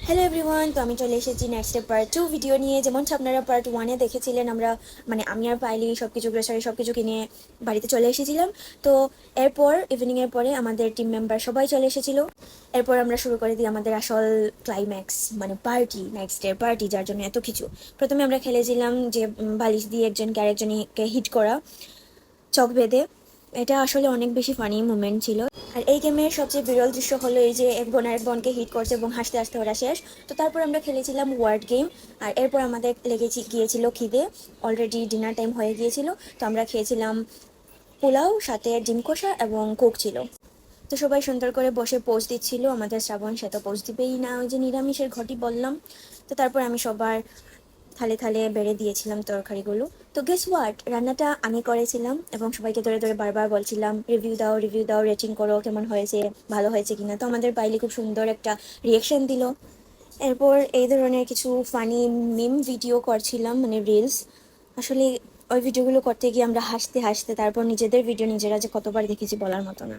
Hello everyone, তো আমি চলে এসেছি নেক্সট পার্ট 2 ভিডিও নিয়ে। যেমনটা আপনারা পার্ট 1-এ দেখেছিলেন, আমরা আমি আর পাইলি সব কিছু গ্রোসারি সব কিছু কিনে বাড়িতে চলে এসেছিলাম। তো এরপর ইভিনিংয়ের পরে আমাদের টিম মেম্বার সবাই চলে এসেছিলো। এরপর আমরা শুরু করে দিই আমাদের আসল ক্লাইম্যাক্স, মানে পার্টি, নেক্সট ডে পার্টি, যার জন্য এত কিছু। প্রথমে আমরা খেলেছিলাম যে বালিশ দিয়ে একজনকে আরেকজনকে হিট করা চক বেঁধে। এটা আসলে অনেক বেশি ফানি মুভমেন্ট ছিল। আর এই গেমের সবচেয়ে বিরল দৃশ্য হলো এই যে এক বোন আরেক বোনকে হিট করছে এবং হাসতে হাসতে ওরা শেষ। তো তারপর আমরা খেলেছিলাম ওয়ার্ড গেম। আর এরপর আমাদের গিয়েছিল খিদে, অলরেডি ডিনার টাইম হয়ে গিয়েছিল। তো আমরা খেয়েছিলাম পোলাও, সাথে ডিম কষা এবং কোক ছিল। তো সবাই সুন্দর করে বসে পোজ দিচ্ছিল। আমাদের শ্রাবণ, সে তো পোজ দিবেই না, ওই যে নিরামিষের ঘটি বললাম। তো তারপর আমি সবার থালে থালে বেড়ে দিয়েছিলাম তরকারিগুলো। তো গেস হোয়াট, রান্নাটা আমি করেছিলাম এবং সবাইকে ধরে ধরে বারবার বলছিলাম রিভিউ দাও, রিভিউ দাও, রেটিং করো, কেমন হয়েছে, ভালো হয়েছে কিনা। তো আমাদের বাইলি খুব সুন্দর একটা রিয়েকশন দিল। এরপর এই ধরনের কিছু ফানি মিম ভিডিও করছিলাম, মানে রিলস। আসলে ওই ভিডিওগুলো করতে গিয়ে আমরা হাসতে হাসতে তারপর নিজেদের ভিডিও নিজেরা যে কতবার দেখেছি বলার মতো না।